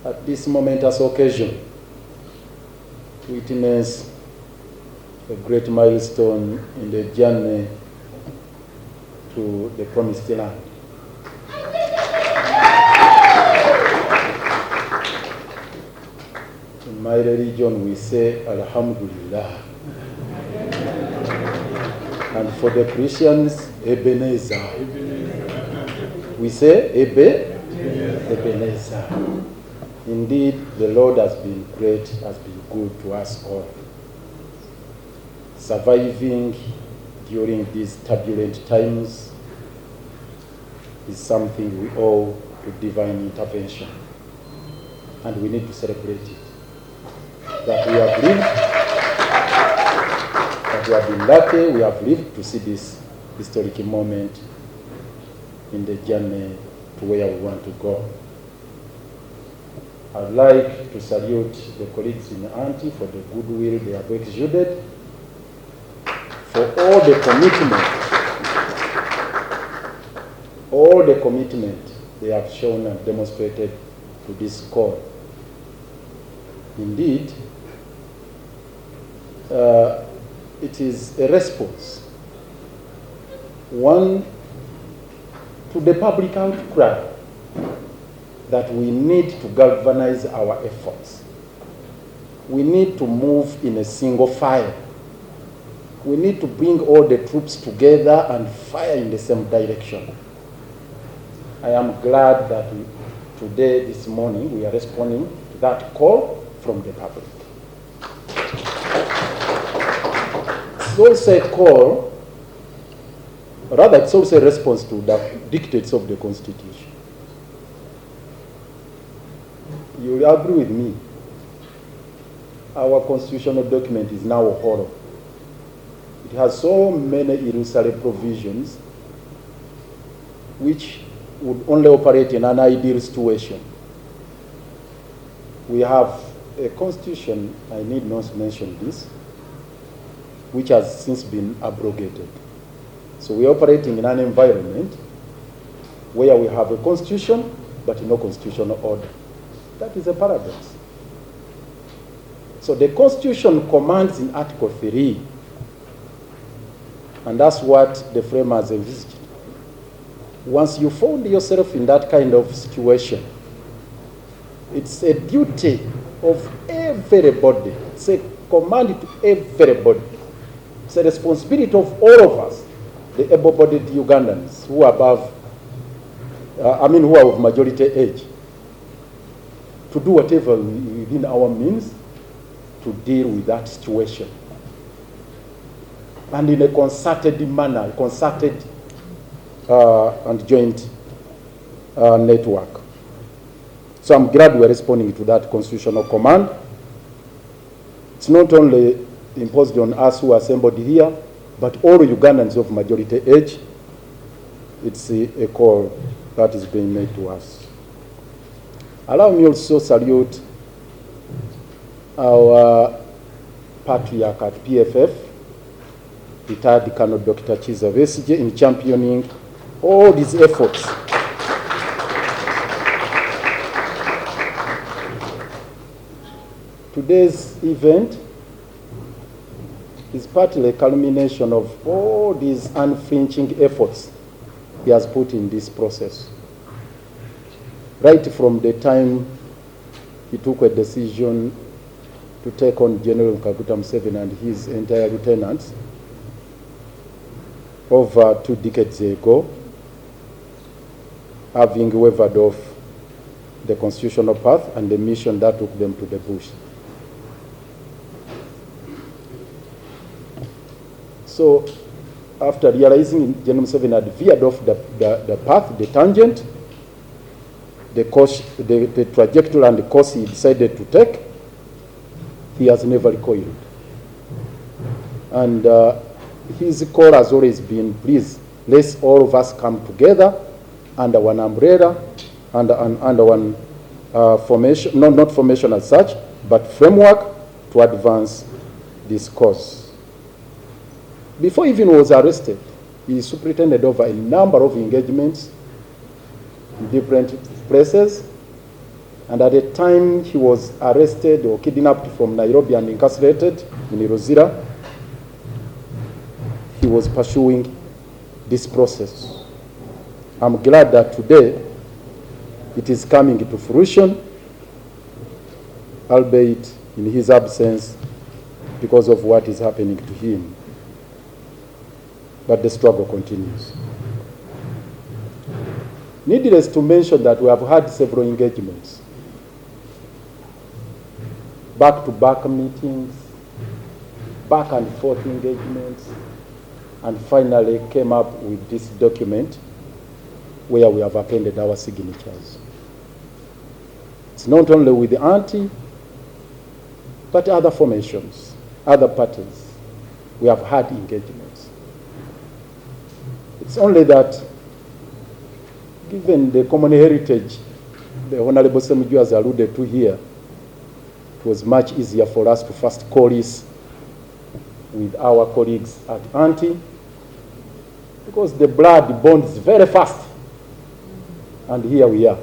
at this momentous occasion to witness a great milestone in the journey to the promised land. In my religion, we say Alhamdulillah. And for the Christians, Ebenezer. We say Ebenezer. Indeed, the Lord has been great, has been good to us all. Surviving during these turbulent times is something we owe to divine intervention. And we need to celebrate it. That we have lived, that we have been lucky, we have lived to see this historic moment in the journey to where we want to go. I'd like to salute the colleagues in ANT for the goodwill they have exuded, for all the commitment they have shown and demonstrated to this call. Indeed, it is a response, one, to the public outcry that we need to galvanize our efforts. We need to move in a single file. We need to bring all the troops together and fire in the same direction. I am glad that today, this morning, we are responding to that call from the public. It's also a call, rather it's also a response to the dictates of the Constitution. You will agree with me. Our constitutional document is now a horror. It has so many illusory provisions which would only operate in an ideal situation. We have a constitution, I need not mention this, which has since been abrogated. So we are operating in an environment where we have a constitution but no constitutional order. That is a paradox. So the Constitution commands in Article 3, and that's what the framers envisaged. Once you find yourself in that kind of situation, it's a duty of everybody. It's a command to everybody. It's a responsibility of all of us, the able-bodied Ugandans who are above, who are of majority age, to do whatever within our means to deal with that situation. And in a concerted manner, concerted and joint network. So I'm glad we're responding to that constitutional command. It's not only imposed on us who are assembled here, but all Ugandans of majority age. It's a call that is being made to us. Allow me also salute our patriarch at PFF, retired Colonel Dr.Besigye, in championing all these efforts. Today's event is partly a culmination of all these unflinching efforts he has put in this process. Right from the time he took a decision to take on General Kaguta Museveni and his entire lieutenants over 2 decades ago, having wavered off the constitutional path and the mission that took them to the bush. So, after realizing General Museveni had veered off the path, the tangent, the course, the trajectory and the course he decided to take, he has never recoiled. And his call has always been, please, let's all of us come together under one umbrella, under one formation, not formation as such, but framework to advance this cause. Before he even was arrested, he superintended over a number of engagements in different places, And at the time he was arrested or kidnapped from Nairobi and incarcerated in Irozira, he was pursuing this process. I'm glad that today it is coming to fruition, albeit in his absence because of what is happening to him. But the struggle continues. Needless to mention that we have had several engagements, back-to-back meetings, back and forth engagements, and finally came up with this document where we have appended our signatures. It's not only with the ANT, but other formations, other parties. We have had engagements. It's only that, given the common heritage the Honorable Semiju has alluded to here, it was much easier for us to first coalesce with our colleagues at ANT, because the blood bonds very fast. And here we are.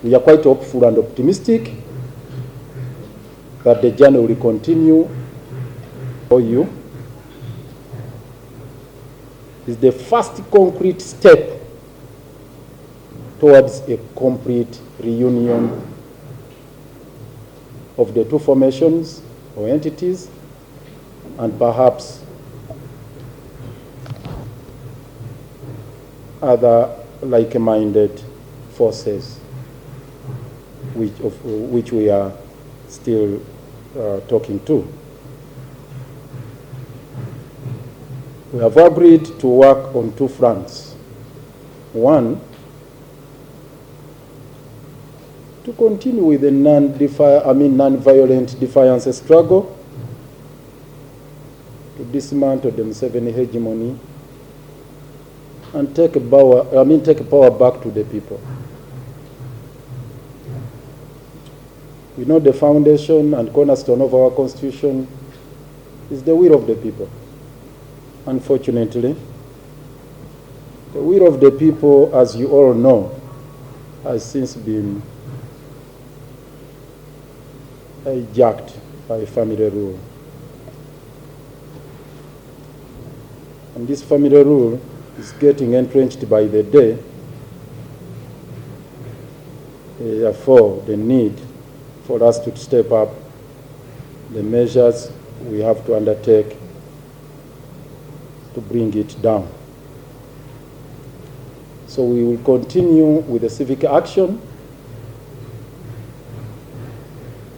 We are quite hopeful and optimistic that the journey will continue for you. It's the first concrete step towards a complete reunion of the two formations or entities, and perhaps other like-minded forces which we are still talking to. We have agreed to work on two fronts. One, to continue with the non-violent defiance struggle to dismantle the Museveni hegemony and take power back to the people. We know the foundation and cornerstone of our Constitution is the will of the people. Unfortunately, the will of the people, as you all know, has since been hijacked by family rule. And this family rule is getting entrenched by the day. Therefore, the need for us to step up the measures we have to undertake to bring it down. So we will continue with the civic action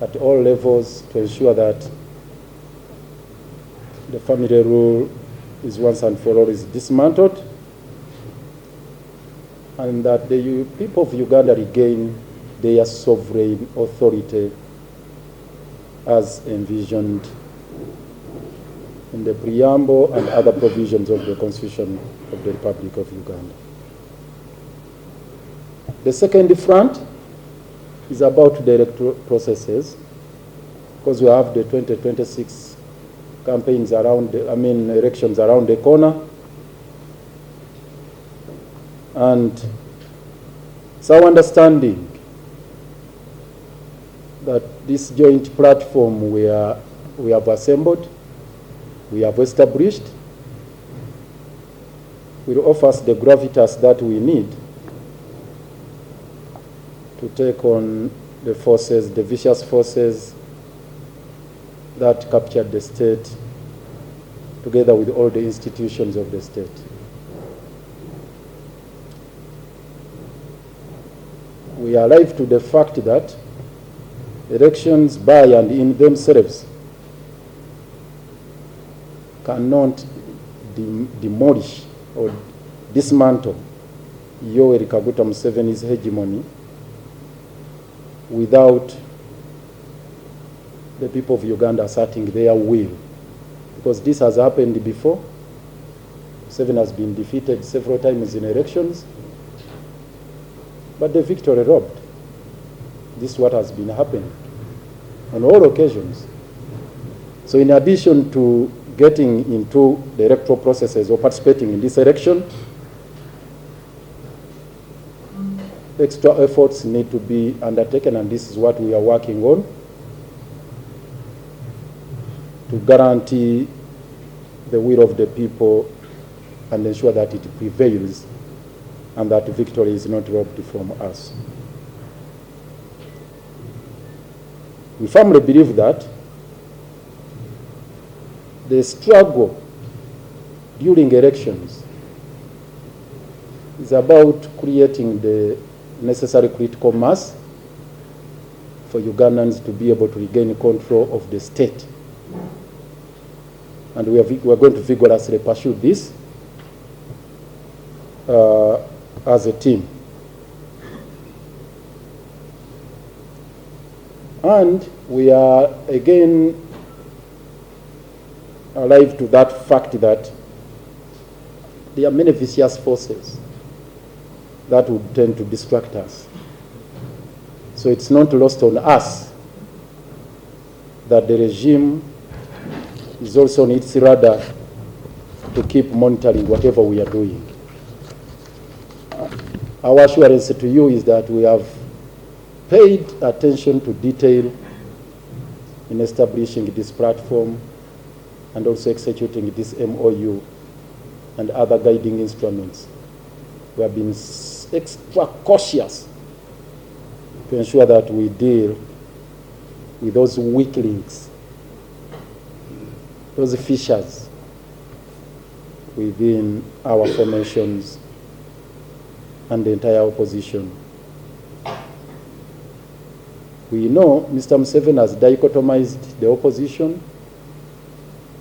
at all levels to ensure that the family rule is once and for all is dismantled, and that the people of Uganda regain their sovereign authority as envisioned in the preamble and other provisions of the Constitution of the Republic of Uganda. The second front is about the electoral processes, because we have the 2026 campaigns around, elections around the corner. And it's our understanding that this joint platform we have assembled, we have established, will offer us the gravitas that we need to take on the forces, the vicious forces that captured the state, together with all the institutions of the state. We are alive to the fact that elections by and in themselves cannot demolish or dismantle Yoweri Kaguta Museveni's hegemony without the people of Uganda asserting their will. Because this has happened before. Museveni has been defeated several times in elections, but the victory robbed. This is what has been happening on all occasions. So in addition to getting into the electoral processes or participating in this election, extra efforts need to be undertaken, and this is what we are working on, to guarantee the will of the people and ensure that it prevails and that victory is not robbed from us. We firmly believe that the struggle during elections is about creating the necessary critical mass for Ugandans to be able to regain control of the state. And we are going to vigorously pursue this as a team. And we are again alive to that fact that there are many vicious forces that would tend to distract us. So it's not lost on us that the regime is also on its radar to keep monitoring whatever we are doing. Our assurance to you is that we have paid attention to detail in establishing this platform and also executing this MOU and other guiding instruments. We have been extra cautious to ensure that we deal with those weak links, those fissures within our formations and the entire opposition. We know Mr. Museveni has dichotomized the opposition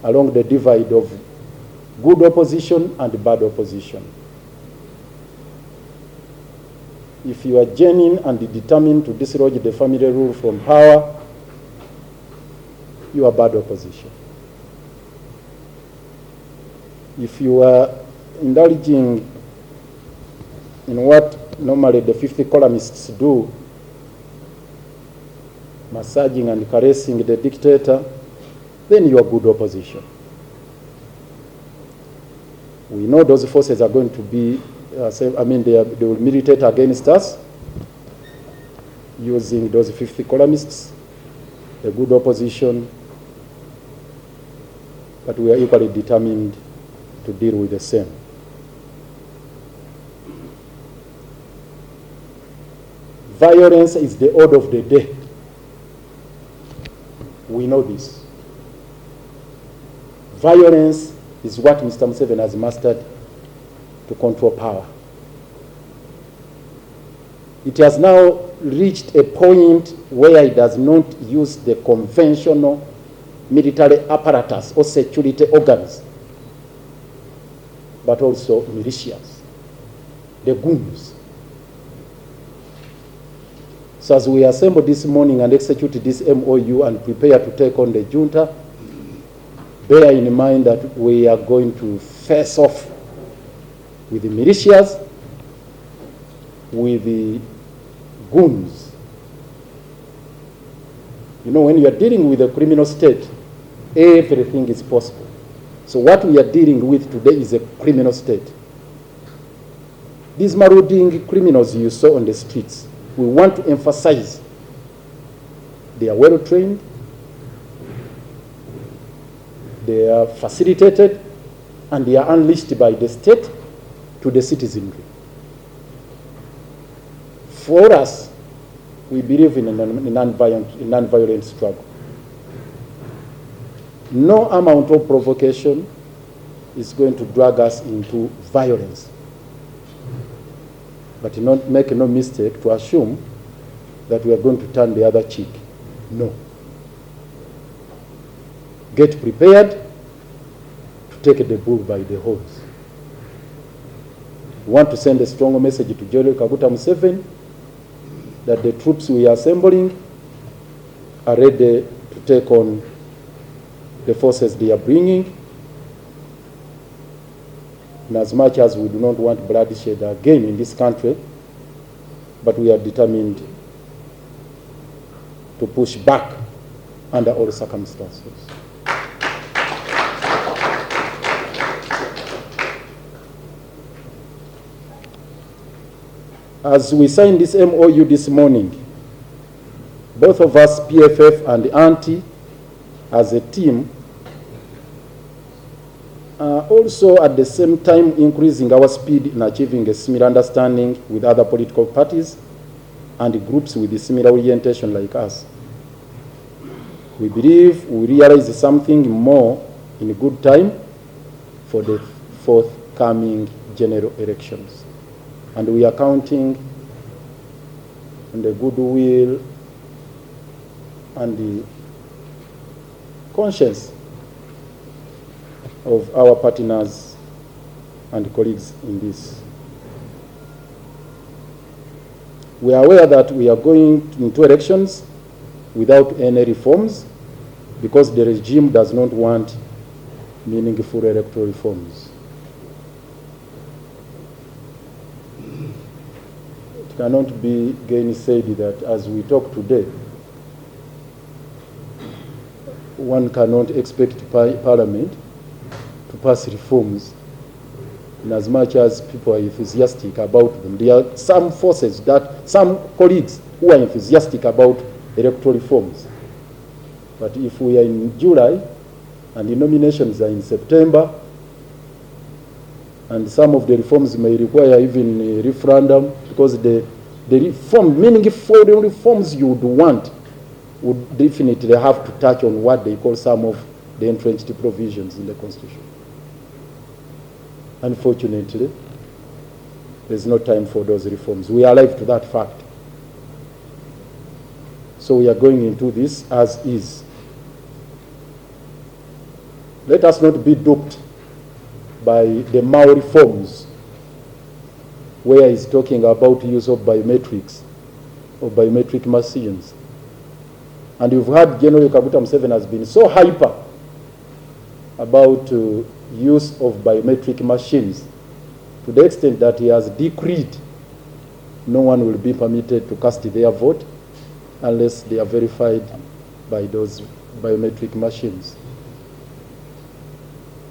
along the divide of good opposition and bad opposition. If you are genuine and determined to dislodge the family rule from power, you are bad opposition. If you are indulging in what normally the 50 columnists do, massaging and caressing the dictator, then you are good opposition. We know those forces are going to be, they will militate against us using those 50 columnists, the good opposition, but we are equally determined to deal with the same. Violence is the order of the day. We know this. Violence is what Mr. Museveni has mastered to control power. It has now reached a point where it does not use the conventional military apparatus or security organs, but also militias, the goons. So as we assemble this morning and execute this MOU and prepare to take on the junta, bear in mind that we are going to face off with the militias, with the goons. You know, when you are dealing with a criminal state, everything is possible. So what we are dealing with today is a criminal state. These marauding criminals you saw on the streets, we want to emphasize they are well trained, they are facilitated, and they are unleashed by the state to the citizenry. For us, we believe in a non-violent struggle. No amount of provocation is going to drag us into violence. But make no mistake to assume that we are going to turn the other cheek. No. Get prepared to take the bull by the horns. We want to send a strong message to General Kaguta Museveni that the troops we are assembling are ready to take on the forces they are bringing. And as much as we do not want bloodshed again in this country, but we are determined to push back under all circumstances. As we signed this MOU this morning, both of us, PFF and ANT, as a team, are also at the same time increasing our speed in achieving a similar understanding with other political parties and groups with a similar orientation like us. We believe we realize something more in good time for the forthcoming general elections. And we are counting on the goodwill and the conscience of our partners and colleagues in this. We are aware that we are going into elections without any reforms because the regime does not want meaningful electoral reforms. It cannot be gainsaid that as we talk today, one cannot expect Parliament to pass reforms in as much as people are enthusiastic about them. There are some forces, some colleagues who are enthusiastic about electoral reforms. But if we are in July and the nominations are in September, and some of the reforms may require even a referendum, because the meaningful reforms you would want would definitely have to touch on what they call some of the entrenched provisions in the Constitution. Unfortunately, there's no time for those reforms. We are alive to that fact. So we are going into this as is. Let us not be duped by the Mao reforms, where he's talking about use of biometrics or biometric machines. And you've heard General Kaguta Museveni has been so hyper about use of biometric machines to the extent that he has decreed no one will be permitted to cast their vote unless they are verified by those biometric machines.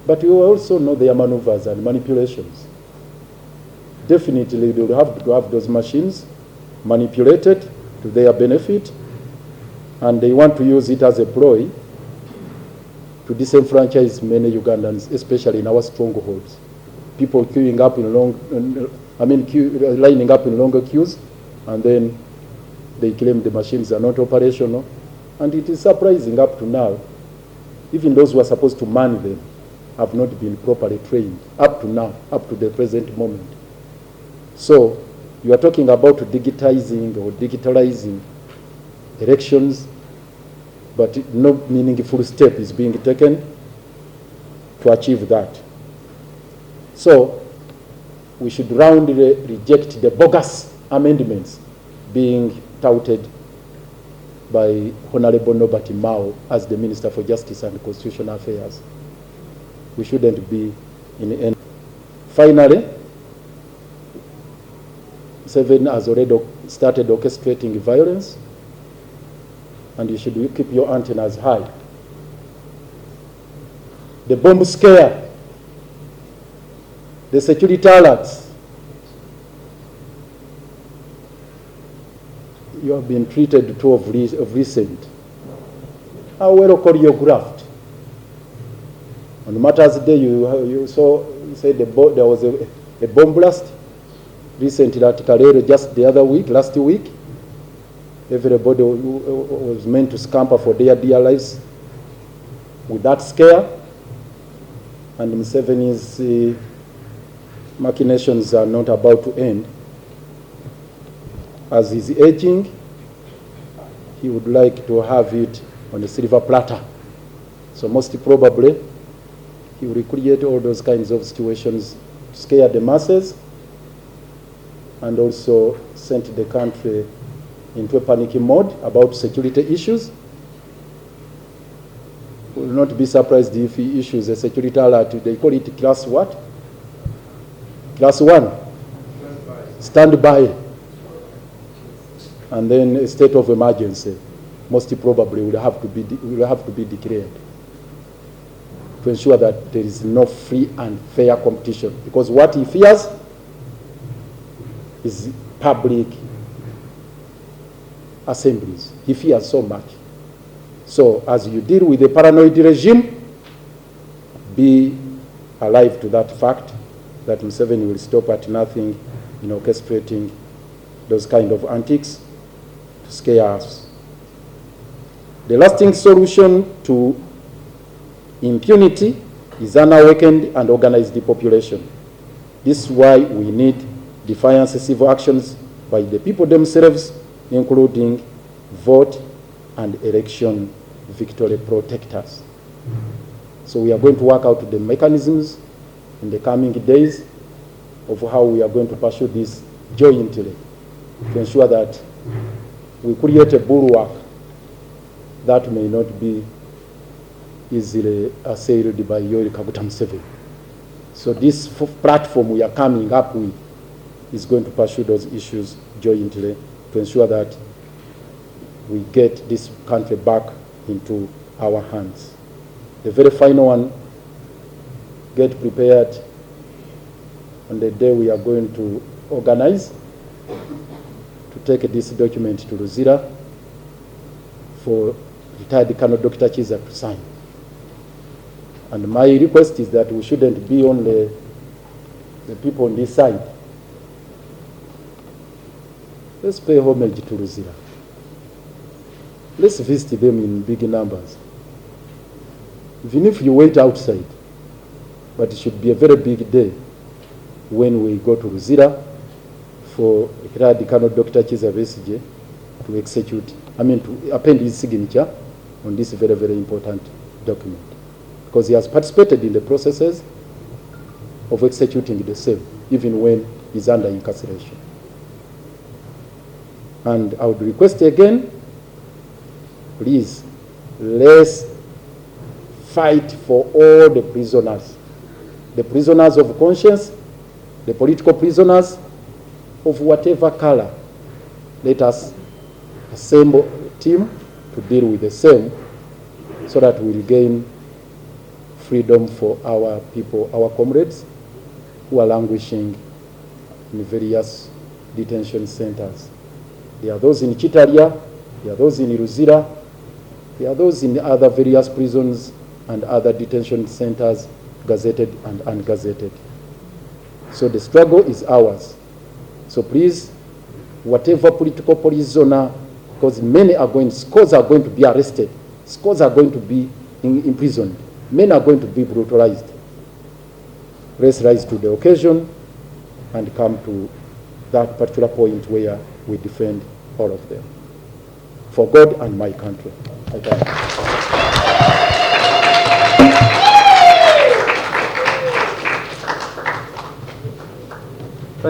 But you also know their maneuvers and manipulations. Definitely they will have to have those machines manipulated to their benefit, and they want to use it as a ploy to disenfranchise many Ugandans, especially in our strongholds. People queuing up in lining up in longer queues, and then they claim the machines are not operational. And it is surprising up to now, even those who are supposed to man them have not been properly trained up to now, up to the present moment. So you are talking about digitizing or digitalizing elections, but no meaningful step is being taken to achieve that. So we should roundly reject the bogus amendments being touted by Honorable Norbert Mao as the Minister for Justice and Constitutional Affairs. We shouldn't be in any. Finally, Museveni has already started orchestrating violence, and you should keep your antennas high. The bomb scare, the security alerts, you have been treated to of recent. How well choreographed. On Matters Day, you saw, you said there was a bomb blast recently at Kalero just the other week, last week. Everybody was meant to scamper for their dear lives with that scare. And Museveni's machinations are not about to end. As he's aging, he would like to have it on a silver platter. So most probably, he will recreate all those kinds of situations to scare the masses and also send the country into a panicky mode about security issues. We will not be surprised if he issues a security alert. They call it class what? Class 1. Stand by. And then a state of emergency most probably will have to be declared to ensure that there is no free and fair competition. Because what he fears is public assemblies. He fears so much. So as you deal with the paranoid regime, be alive to that fact that Museveni will stop at nothing in orchestrating those kind of antics to scare us. The lasting solution to impunity is an awakened and organized population. This is why we need defiance civil actions by the people themselves, including vote and election victory protectors. So we are going to work out the mechanisms in the coming days of how we are going to pursue this jointly to ensure that we create a bulwark that may not be easily assailed by Yoweri Kaguta Museveni. So this platform we are coming up with is going to pursue those issues jointly to ensure that we get this country back into our hands. The very final one, get prepared on the day we are going to organize to take this document to Luzira for retired Colonel Dr. Chiza to sign. And my request is that we shouldn't be only the people on this side. Let's pay homage to Luzira. Let's visit them in big numbers. Even if you went outside, but it should be a very big day when we go to Luzira for retired Colonel Dr. Besigye to execute, to append his signature on this very, very important document. Because he has participated in the processes of executing the same, even when he's under incarceration. And I would request again, please, let's fight for all the prisoners of conscience, the political prisoners of whatever color. Let us assemble a team to deal with the same so that we'll gain freedom for our people, our comrades who are languishing in various detention centers. There are those in Chitalia, there are those in Luzira, there are those in other various prisons and other detention centers, gazetted and ungazetted. So the struggle is ours. So please, whatever political prisoner, because scores are going to be arrested, scores are going to be imprisoned, men are going to be brutalized. Let's rise to the occasion and come to that particular point where we defend all of them. For God and my country. I thank you.